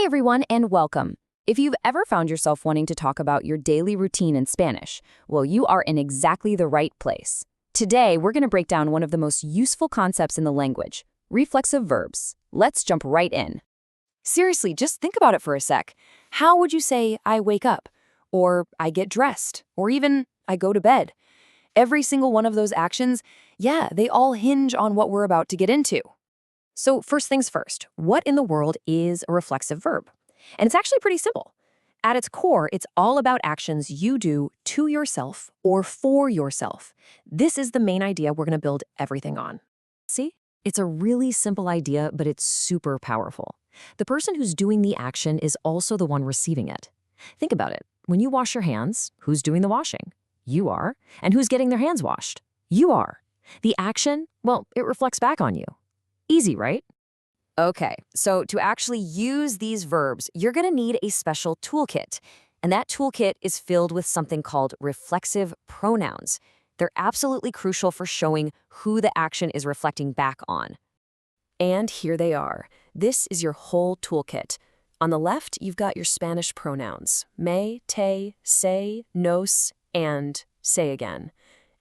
everyone, and welcome. If you've ever found yourself wanting to talk about your daily routine in Spanish, well, you are in exactly the right place. Today, we're going to break down one of the most useful concepts in the language, reflexive verbs. Let's jump right in. Seriously, just think about it for a sec. How would you say, I wake up, or I get dressed, or even I go to bed? Every single one of those actions, they all hinge on what we're about to get into. So first things first, what in the world is a reflexive verb? And it's actually pretty simple. At its core, it's all about actions you do to yourself or for yourself. This is the main idea we're going to build everything on. See? It's a really simple idea, but it's super powerful. The person who's doing the action is also the one receiving it. Think about it. When you wash your hands, who's doing the washing? You are. And who's getting their hands washed? You are. The action, well, it reflects back on you. Easy, right? Okay, so to actually use these verbs, you're going to need a special toolkit. And that toolkit is filled with something called reflexive pronouns. They're absolutely crucial for showing who the action is reflecting back on. And here they are. This is your whole toolkit. On the left, you've got your Spanish pronouns, me, te, se, nos, and say again.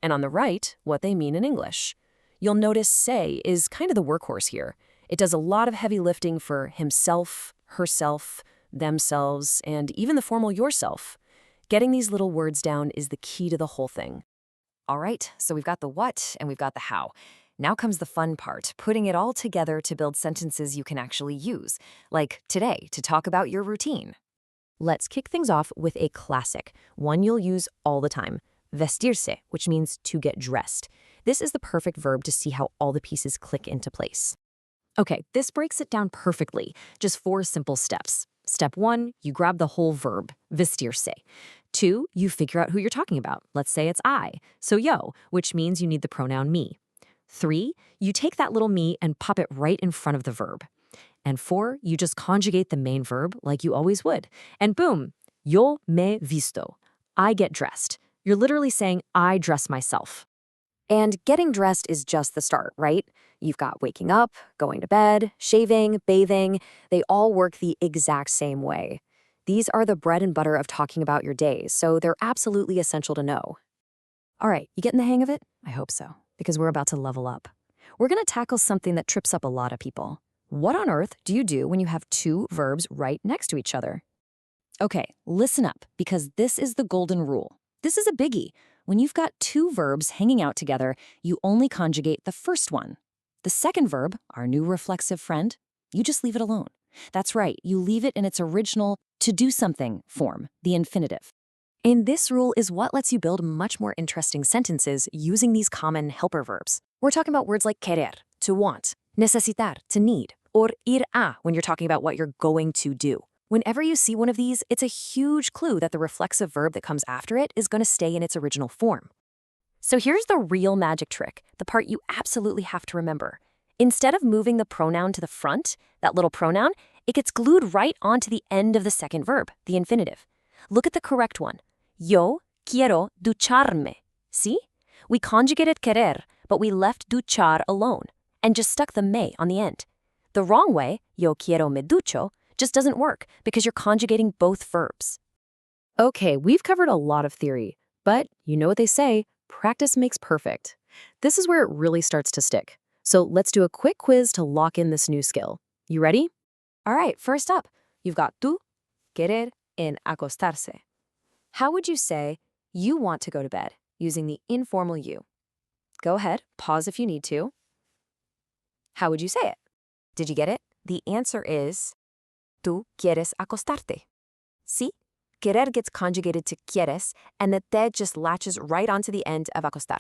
And on the right, what they mean in English. You'll notice say is kind of the workhorse here. It does a lot of heavy lifting for himself, herself, themselves, and even the formal yourself. Getting these little words down is the key to the whole thing. All right, so we've got the what and we've got the how. Now comes the fun part, putting it all together to build sentences you can actually use, like today, to talk about your routine. Let's kick things off with a classic, one you'll use all the time, vestirse, which means to get dressed. This is the perfect verb to see how all the pieces click into place. Okay, this breaks it down perfectly. Just 4 simple steps. Step 1, you grab the whole verb, vestirse. 2, you figure out who you're talking about. Let's say it's I, so yo, which means you need the pronoun me. 3, you take that little me and pop it right in front of the verb. And 4, you just conjugate the main verb like you always would. And boom, yo me visto. I get dressed. You're literally saying, I dress myself. And getting dressed is just the start, right? You've got waking up, going to bed, shaving, bathing. They all work the exact same way. These are the bread and butter of talking about your days, so they're absolutely essential to know. All right, you getting the hang of it? I hope so, because we're about to level up. We're going to tackle something that trips up a lot of people. What on earth do you do when you have 2 verbs right next to each other? Okay, listen up, because this is the golden rule. This is a biggie. When you've got 2 verbs hanging out together, you only conjugate the first one. The second verb, our new reflexive friend, you just leave it alone. That's right, you leave it in its original to do something form, the infinitive. And this rule is what lets you build much more interesting sentences using these common helper verbs. We're talking about words like querer, to want, necesitar, to need, or ir a when you're talking about what you're going to do. Whenever you see one of these, it's a huge clue that the reflexive verb that comes after it is going to stay in its original form. So here's the real magic trick, the part you absolutely have to remember. Instead of moving the pronoun to the front, that little pronoun, it gets glued right onto the end of the second verb, the infinitive. Look at the correct one. Yo quiero ducharme. See? We conjugated querer, but we left duchar alone and just stuck the me on the end. The wrong way, yo quiero me ducho, just doesn't work because you're conjugating both verbs. Okay, we've covered a lot of theory, but you know what they say, practice makes perfect. This is where it really starts to stick. So let's do a quick quiz to lock in this new skill. You ready? All right, first up, you've got tú, querer, and acostarse. How would you say you want to go to bed using the informal you? Go ahead, pause if you need to. How would you say it? Did you get it? The answer is tú quieres acostarte. See? Querer gets conjugated to quieres, and the te just latches right onto the end of acostar.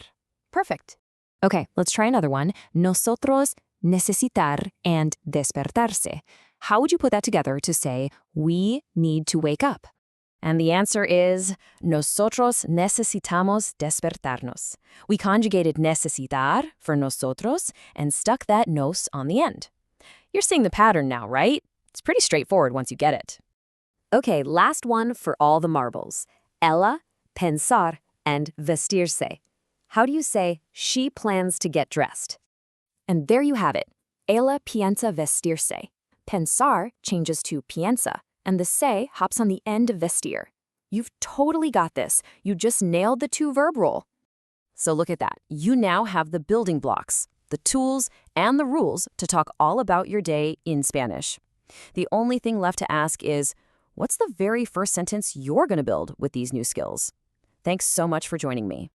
Perfect. Okay, let's try another one. Nosotros, necesitar, and despertarse. How would you put that together to say, we need to wake up? And the answer is, nosotros necesitamos despertarnos. We conjugated necesitar for nosotros and stuck that nos on the end. You're seeing the pattern now, right? It's pretty straightforward once you get it. Okay, last one for all the marbles. Ella, pensar, and vestirse. How do you say, she plans to get dressed? And there you have it. Ella piensa vestirse. Pensar changes to piensa, and the se hops on the end of vestir. You've totally got this. You just nailed the two-verb rule. So look at that. You now have the building blocks, the tools, and the rules to talk all about your day in Spanish. The only thing left to ask is, what's the very first sentence you're going to build with these new skills? Thanks so much for joining me.